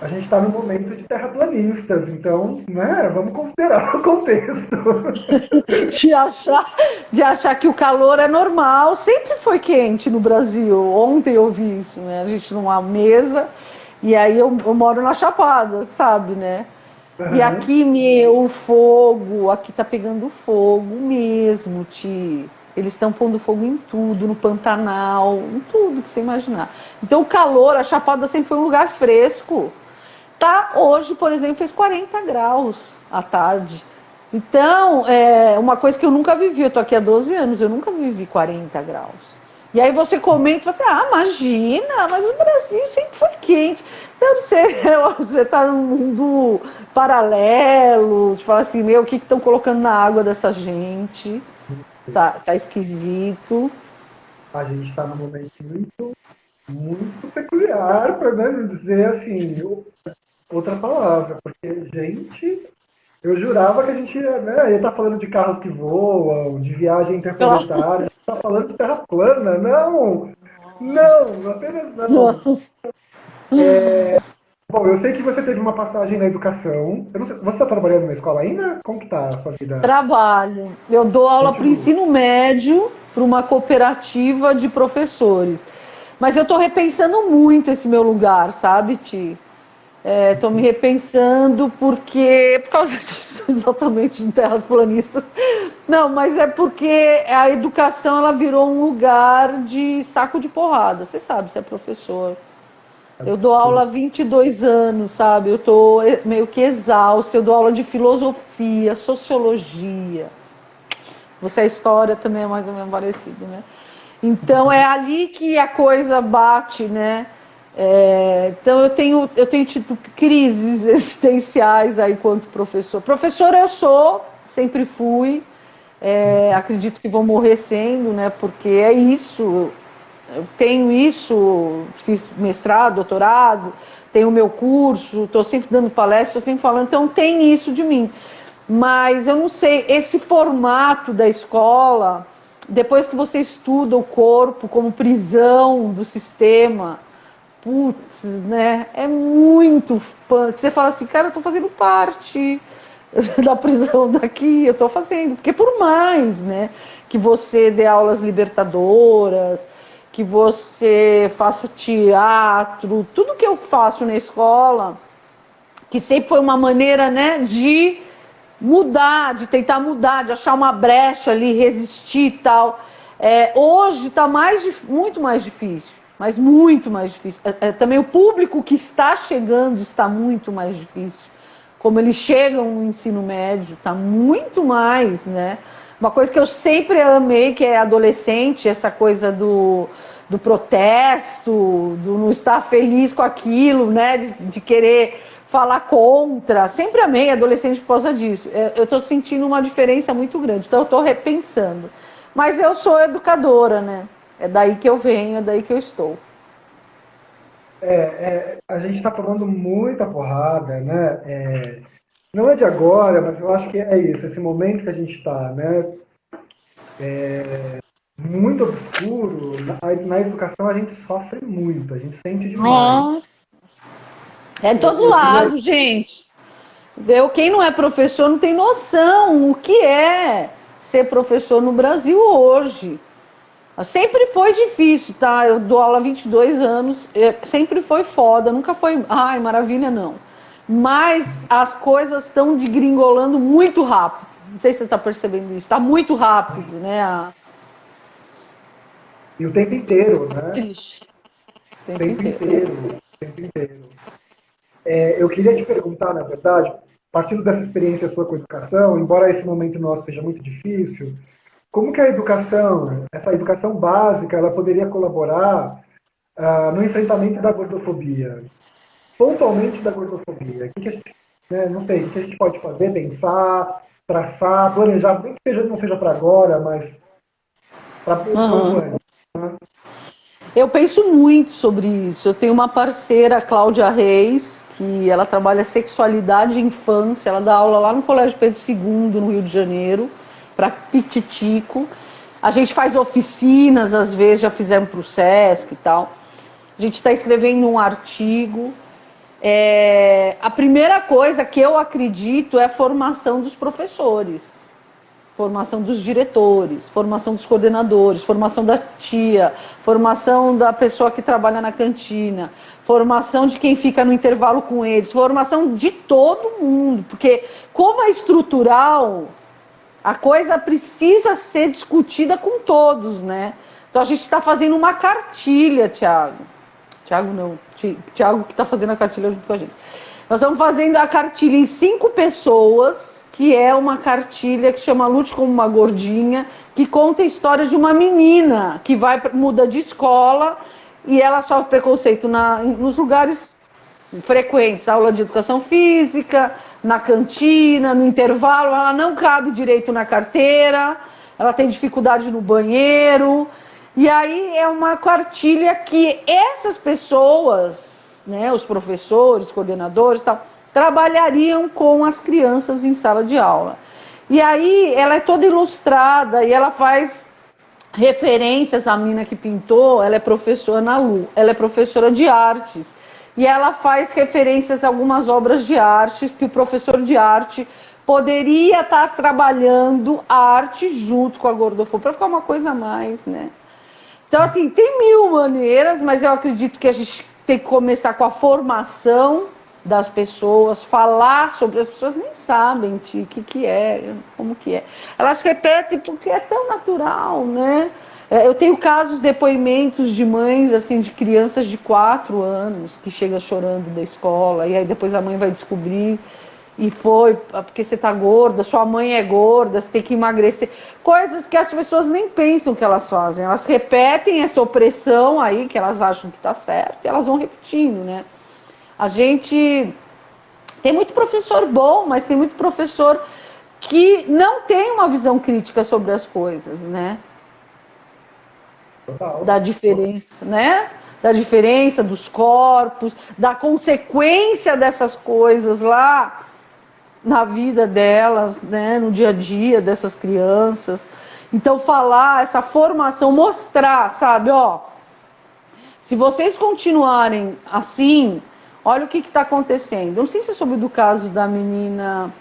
a gente está num momento de terraplanistas, então, né, vamos considerar o contexto. De achar, de achar que o calor é normal. Sempre foi quente no Brasil. Ontem eu vi isso, né? A gente numa mesa, e aí eu moro na Chapada, sabe, né? E Aham. aqui, meu, o fogo, aqui tá pegando fogo mesmo, Ti. Eles estão pondo fogo em tudo, no Pantanal, em tudo que você imaginar. Então o calor, a Chapada sempre foi um lugar fresco. Tá, hoje, por exemplo, fez 40 graus à tarde. Então, é uma coisa que eu nunca vivi, eu tô aqui há 12 anos, eu nunca vivi 40 graus. E aí você comenta e fala assim, ah, imagina, mas o Brasil sempre foi quente. Então você tá num mundo paralelo, você fala assim, meu, o que estão colocando na água dessa gente? Tá esquisito. A gente está num momento muito, muito peculiar, para não dizer assim, outra palavra, porque, gente, eu jurava que a gente ia estar falando de carros que voam, de viagem interplanetária, a gente está falando de terra plana. Não, não, apenas não. Bom, eu sei que você teve uma passagem na educação. Eu não sei, você está trabalhando na escola ainda? Como que tá a sua vida? Trabalho. Eu dou aula para o Continua. ensino médio, para uma cooperativa de professores. Mas eu estou repensando muito esse meu lugar, sabe, Ti? Estou me repensando porque, por causa disso, exatamente, de terras planistas. Não, mas é porque a educação ela virou um lugar de saco de porrada. Você sabe, você é professor. Eu dou aula há 22 anos, sabe? Eu tô meio que exausta. Eu dou aula de filosofia, sociologia. Você a história também é mais ou menos parecido, né? Então é ali que a coisa bate, né? Então eu tenho tido crises existenciais aí quanto professor. Professora eu sou, sempre fui. Acredito que vou morrer sendo, né? Porque é isso. Eu tenho isso, fiz mestrado, doutorado, tenho o meu curso, estou sempre dando palestra, estou sempre falando, então tem isso de mim. Mas eu não sei, esse formato da escola, depois que você estuda o corpo como prisão do sistema, putz, né? É muito punk. Você fala assim, cara, eu tô fazendo parte da prisão daqui, eu tô fazendo. Porque por mais, né, que você dê aulas libertadoras, que você faça teatro, tudo que eu faço na escola, que sempre foi uma maneira, né, de mudar, de tentar mudar, de achar uma brecha ali, resistir e tal. Hoje está muito mais difícil, mas muito mais difícil. Também o público que está chegando está muito mais difícil. Como eles chegam no ensino médio, está muito mais, né? Uma coisa que eu sempre amei, que é adolescente, essa coisa do protesto, do não estar feliz com aquilo, né? De querer falar contra. Sempre amei adolescente por causa disso. Eu estou sentindo uma diferença muito grande, então eu estou repensando. Mas eu sou educadora, né? É daí que eu venho, é daí que eu estou. A gente está tomando muita porrada, né? Não é de agora, mas eu acho que é isso, esse momento que a gente está, né? Muito obscuro. Na educação a gente sofre muito, a gente sente demais. Nossa. É de todo Eu queria. lado, gente. Quem não é professor não tem noção o que é ser professor no Brasil hoje. Sempre foi difícil, tá? Eu dou aula há 22 anos, sempre foi foda, nunca foi, ai, maravilha, não. Mas as coisas estão degringolando muito rápido. Não sei se você está percebendo isso, está muito rápido, né? E o tempo inteiro, né? Triste, o O tempo tempo inteiro. inteiro, o tempo inteiro. Eu queria te perguntar, na verdade, partindo dessa experiência sua com a educação, embora esse momento nosso seja muito difícil, como que a educação, essa educação básica, ela poderia colaborar no enfrentamento da gordofobia? Pontualmente da gordofobia. O que a gente né? Não sei, o que a gente pode fazer, pensar, traçar, planejar, nem que não seja para agora, mas para o quanto Aham. antes. Né? Eu penso muito sobre isso. Eu tenho uma parceira, Cláudia Reis, que ela trabalha sexualidade e infância. Ela dá aula lá no Colégio Pedro II, no Rio de Janeiro, para Pititico. A gente faz oficinas, às vezes já fizemos para o Sesc e tal. A gente está escrevendo um artigo. A primeira coisa que eu acredito é a formação dos professores, formação dos diretores, formação dos coordenadores, formação da tia, formação da pessoa que trabalha na cantina, formação de quem fica no intervalo com eles, formação de todo mundo, porque como é estrutural, a coisa precisa ser discutida com todos, né? Então a gente está fazendo uma cartilha, Tiago. Tiago não, Tiago que está fazendo a cartilha junto com a gente. Nós estamos fazendo a cartilha em 5 pessoas, que é uma cartilha que chama Lute como uma Gordinha, que conta a história de uma menina que muda de escola e ela sofre preconceito nos lugares frequentes, aula de educação física, na cantina, no intervalo, ela não cabe direito na carteira, ela tem dificuldade no banheiro. E aí é uma cartilha que essas pessoas, né, os professores, coordenadores, tal, trabalhariam com as crianças em sala de aula. E aí ela é toda ilustrada e ela faz referências à mina que pintou. Ela é professora na Lu, ela é professora de artes. E ela faz referências a algumas obras de arte que o professor de arte poderia estar trabalhando a arte junto com a gordofobia, para ficar uma coisa a mais, né? Então, assim, tem mil maneiras, mas eu acredito que a gente tem que começar com a formação das pessoas, falar sobre, as pessoas nem sabem o que é, como que é. Elas repetem porque é tão natural, né? Eu tenho casos, depoimentos de mães, assim, de crianças de 4 anos que chegam chorando da escola, e aí depois a mãe vai descobrir e foi porque você tá gorda, sua mãe é gorda, você tem que emagrecer. Coisas que as pessoas nem pensam que elas fazem. Elas repetem essa opressão aí, que elas acham que tá certo, e elas vão repetindo, né? A gente tem muito professor bom, mas tem muito professor que não tem uma visão crítica sobre as coisas, né? Total. Da diferença, né? Da diferença dos corpos, da consequência dessas coisas lá na vida delas, né, no dia a dia dessas crianças. Então falar, essa formação, mostrar, sabe, ó, se vocês continuarem assim, olha o que está acontecendo. Não sei se é sobre do caso da menina,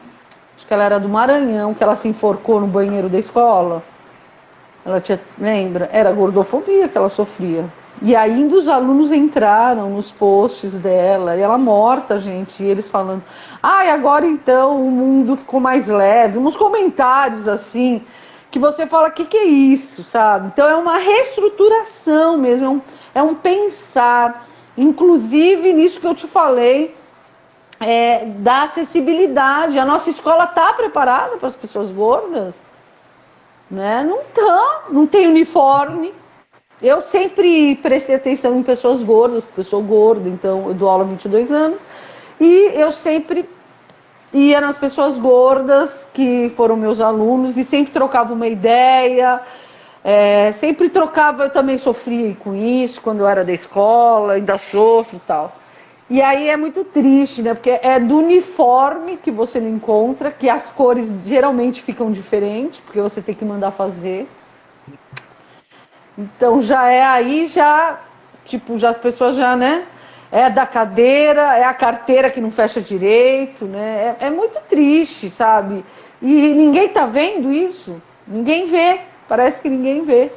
acho que ela era do Maranhão, que ela se enforcou no banheiro da escola. Ela tinha, lembra? Era gordofobia que ela sofria. E ainda os alunos entraram nos posts dela, e ela morta, gente, e eles falando, agora então o mundo ficou mais leve, uns comentários assim, que você fala, o que é isso, sabe? Então é uma reestruturação mesmo, é um pensar, inclusive nisso que eu te falei, da acessibilidade. A nossa escola está preparada para as pessoas gordas? Né? Não tá, não tem uniforme. Eu sempre prestei atenção em pessoas gordas, porque eu sou gorda, então eu dou aula há 22 anos, e eu sempre ia nas pessoas gordas que foram meus alunos e sempre trocava uma ideia, sempre trocava. Eu também sofri com isso quando eu era da escola, ainda sofro e tal. E aí é muito triste, né? Porque é do uniforme que você não encontra, que as cores geralmente ficam diferentes, porque você tem que mandar fazer. Então já é aí, já, tipo, já as pessoas já, né? É da cadeira, é a carteira que não fecha direito, né? É muito triste, sabe? E ninguém tá vendo isso. Ninguém vê. Parece que ninguém vê.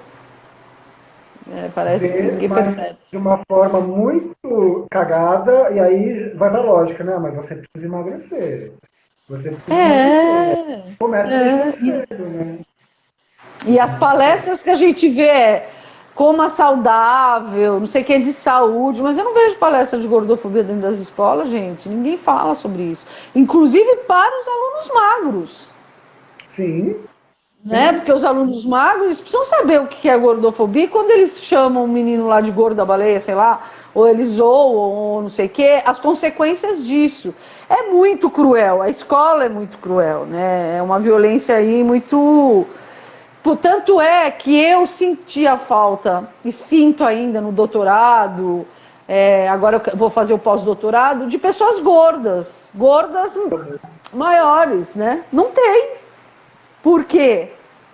Parece que Ver, ninguém mas percebe. de uma forma muito cagada, e aí vai pra lógica, né? Mas você precisa emagrecer. Você precisa emagrecer. É, Começa desde é. muito cedo, né? E as palestras que a gente vê coma saudável, não sei o que, de saúde, mas eu não vejo palestra de gordofobia dentro das escolas, gente. Ninguém fala sobre isso. Inclusive para os alunos magros. Sim, né? Porque os alunos magros eles precisam saber o que é gordofobia. E quando eles chamam o menino lá de gordo da baleia, sei lá, ou eles zoam, ou não sei o quê, as consequências disso. É muito cruel, a escola é muito cruel, né? É uma violência aí muito. Tanto é que eu senti a falta, e sinto ainda no doutorado, agora eu vou fazer o pós-doutorado, de pessoas gordas, gordas maiores, né? Não tem. Por quê?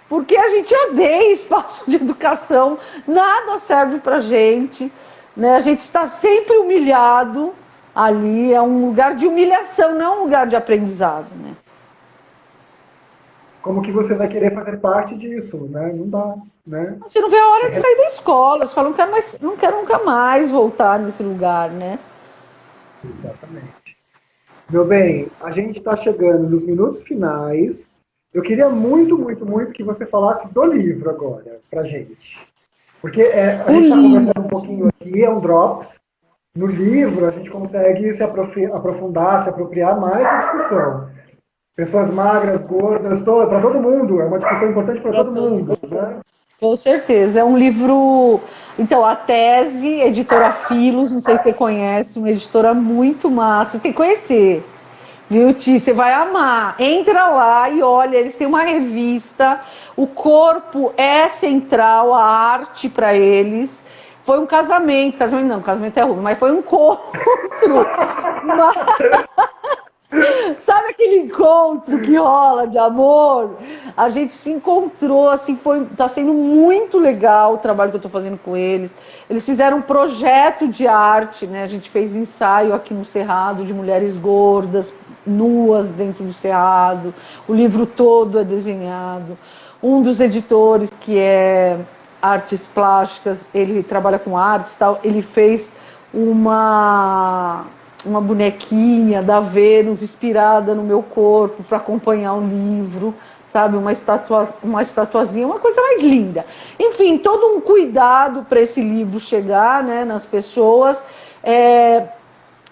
Porque a gente odeia espaço de educação, nada serve pra gente, né? A gente está sempre humilhado ali, é um lugar de humilhação, não é um lugar de aprendizado, né? Como que você vai querer fazer parte disso, né? Não dá, né? Você não vê a hora de sair da escola, você fala, não quero nunca mais voltar nesse lugar, né? Exatamente. Meu bem, a gente está chegando nos minutos finais. Eu queria muito, muito, muito que você falasse do livro agora, pra gente. Porque a O gente está livro. conversando um pouquinho aqui, é um drops. No livro, a gente consegue se aprofundar, se apropriar mais da discussão. Pessoas magras, gordas, para todo mundo. É uma discussão importante para todo mundo, né? Com certeza, é um livro. Então, a Tese, editora Filos, não sei se você conhece, uma editora muito massa, você tem que conhecer, viu, Ti? Você vai amar. Entra lá e olha, eles têm uma revista, o corpo é central, a arte para eles. Foi um casamento não, casamento é ruim, mas foi um encontro. Sabe aquele encontro que rola de amor? A gente se encontrou, assim, tá sendo muito legal o trabalho que eu tô fazendo com eles. Eles fizeram um projeto de arte, né? A gente fez ensaio aqui no Cerrado de mulheres gordas, nuas dentro do Cerrado. O livro todo é desenhado. Um dos editores, que é Artes Plásticas, ele trabalha com artes e tal, ele fez uma bonequinha da Vênus inspirada no meu corpo para acompanhar o livro, sabe? Uma estatuazinha, uma coisa mais linda. Enfim, todo um cuidado para esse livro chegar, né, nas pessoas.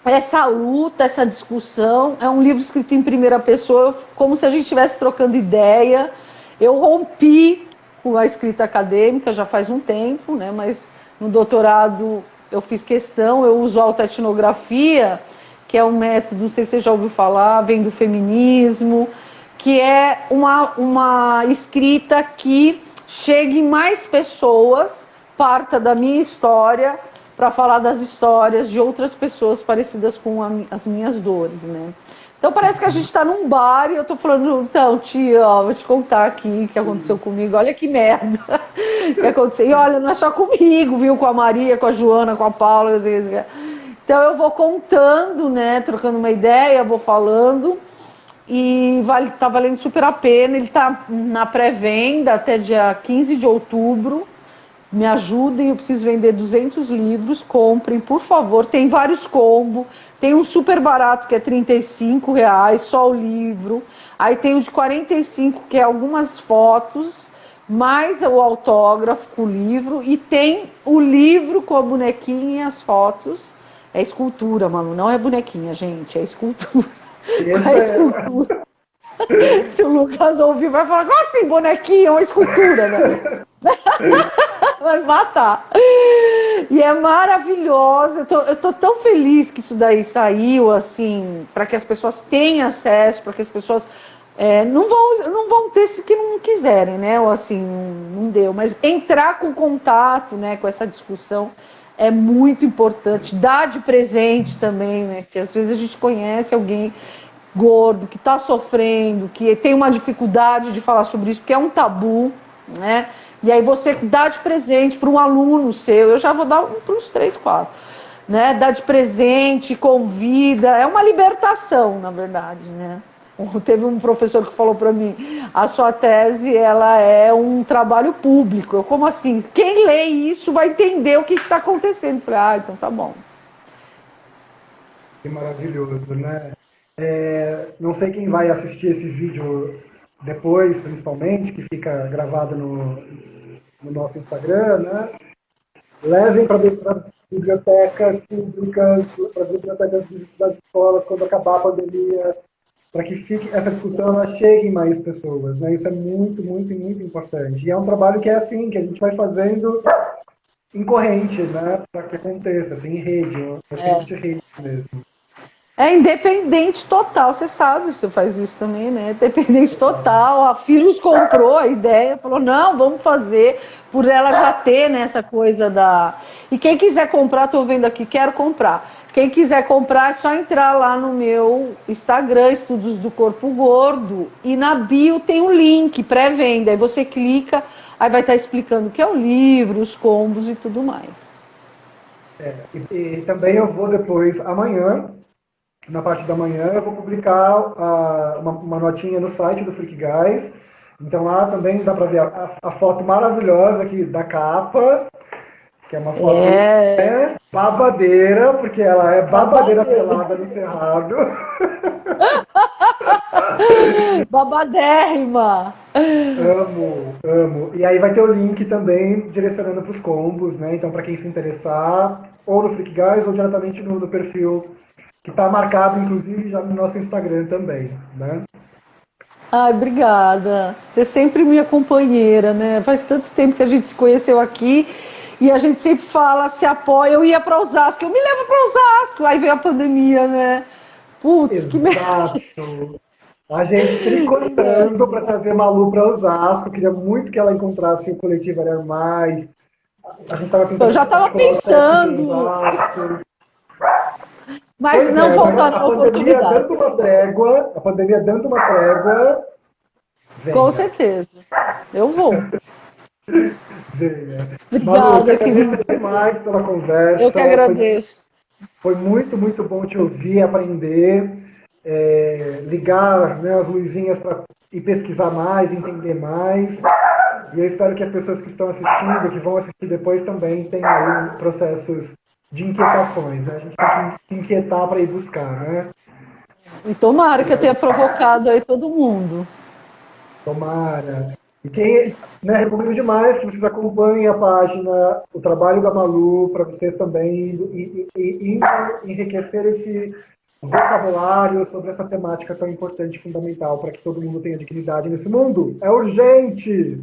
Essa luta, essa discussão, é um livro escrito em primeira pessoa, como se a gente estivesse trocando ideia. Eu rompi com a escrita acadêmica já faz um tempo, né? Mas no doutorado eu fiz questão, eu uso a autoetnografia, que é um método, não sei se você já ouviu falar, vem do feminismo, que é uma escrita que chegue mais pessoas, parta da minha história, para falar das histórias de outras pessoas parecidas com as minhas dores, né? Então parece que a gente está num bar e eu tô falando, então, tia, ó, vou te contar aqui o que aconteceu comigo, olha que merda que aconteceu. E olha, não é só comigo, viu? Com a Maria, com a Joana, com a Paula. Então eu vou contando, né? Trocando uma ideia, vou falando. E tá valendo super a pena. Ele tá na pré-venda até dia 15 de outubro. Me ajudem, eu preciso vender 200 livros, comprem, por favor. Tem vários combos, tem um super barato que é R$ 35, só o livro. Aí tem o de 45, que é algumas fotos, mais o autógrafo com o livro. E tem o livro com a bonequinha e as fotos. É escultura, mano, não é bonequinha, gente, é escultura. É escultura. Se o Lucas ouvir, vai falar, como assim, bonequinha? É uma escultura, né? Vai matar. E é maravilhosa. Eu tô tão feliz que isso daí saiu, assim, para que as pessoas tenham acesso, para que as pessoas não vão ter se que não quiserem, né? Ou assim, não deu. Mas entrar com contato, né, com essa discussão é muito importante. Dar de presente também, né? Que às vezes a gente conhece alguém gordo que está sofrendo, que tem uma dificuldade de falar sobre isso, porque é um tabu, né? E aí você dá de presente para um aluno seu, eu já vou dar para uns 3, 4, né? Dá de presente, convida, é uma libertação, na verdade, né? Teve um professor que falou para mim, a sua tese, ela é um trabalho público. Eu, como assim? Quem lê isso vai entender o que está acontecendo. Eu falei, então tá bom. Que maravilhoso, né? Não sei quem vai assistir esse vídeo depois, principalmente, que fica gravado no nosso Instagram, né? Levem para as bibliotecas públicas, para as bibliotecas das escolas, quando acabar a pandemia. para que fique, essa discussão ela chegue em mais pessoas, né? Isso é muito, muito, muito importante. E é um trabalho que é assim, que a gente vai fazendo em corrente, né? Para que aconteça, assim, em rede, uma questão de rede mesmo. É independente total, você sabe, você faz isso também, né? Independente total. A Filos comprou a ideia, falou: não, vamos fazer, por ela já ter nessa coisa da. E quem quiser comprar, tô vendo aqui, quero comprar. Quem quiser comprar é só entrar lá no meu Instagram, Estudos do Corpo Gordo, e na bio tem um link pré-venda. Aí você clica, aí vai estar explicando o que é o livro, os combos e tudo mais. E também eu vou depois, amanhã, na parte da manhã, eu vou publicar uma notinha no site do Freak Guys. Então lá também dá para ver a foto maravilhosa aqui da capa, que é uma foto babadeira, porque ela é babadeira pelada no cerrado. Babadérrima! Amo, amo. E aí vai ter o link também direcionando para os combos, né? Então, para quem se interessar, ou no Freak Guys ou diretamente no perfil que está marcado, inclusive, já no nosso Instagram também, né? Ai, obrigada. Você é sempre minha companheira, né? Faz tanto tempo que a gente se conheceu aqui e a gente sempre fala, se apoia. Eu ia para Osasco, eu me levo para Osasco. Aí veio a pandemia, né? Putz, que merda. Exato. A gente tricotando para trazer Malu para Osasco. Queria muito que ela encontrasse o coletivo Era Mais. A gente estava Eu tentando já estava articular o set de pensando, Osasco. mas Pois não é, mas faltaram a pandemia oportunidades. dando uma trégua, a pandemia dando uma trégua, Com venha, certeza. Eu vou. venha. Malu, te Obrigada, agradeço querida. demais pela Eu que conversa. agradeço. Foi muito, muito bom te ouvir, aprender, ligar, né, as luzinhas para ir pesquisar mais, entender mais. E eu espero que as pessoas que estão assistindo, que vão assistir depois também, tenham aí processos de inquietações. Né? A gente tem que se inquietar para ir buscar, né? E tomara que eu tenha provocado aí todo mundo. Tomara. E quem, né, recomendo demais que vocês acompanhem a página, o trabalho da Malu, para vocês também enriquecer esse vocabulário sobre essa temática tão importante e fundamental para que todo mundo tenha dignidade nesse mundo. É urgente!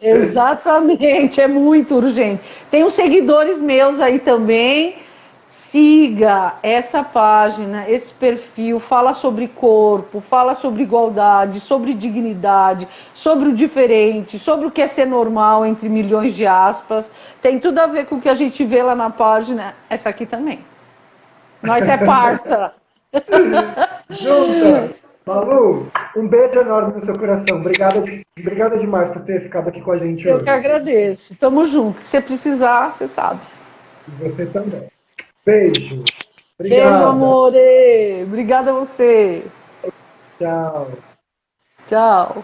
Exatamente, é muito urgente. Tem uns seguidores meus aí também. Siga essa página, esse perfil, fala sobre corpo, fala sobre igualdade, sobre dignidade, sobre o diferente, sobre o que é ser normal, entre milhões de aspas. Tem tudo a ver com o que a gente vê lá na página, essa aqui também. Nós é parça. Juntas! Malu, um beijo enorme no seu coração. Obrigada demais por ter ficado aqui com a gente Eu que hoje. agradeço. Tamo junto. Se você precisar, você sabe. E você também. Beijo. Beijo, Obrigada. amor. Obrigada a você. Tchau. Tchau.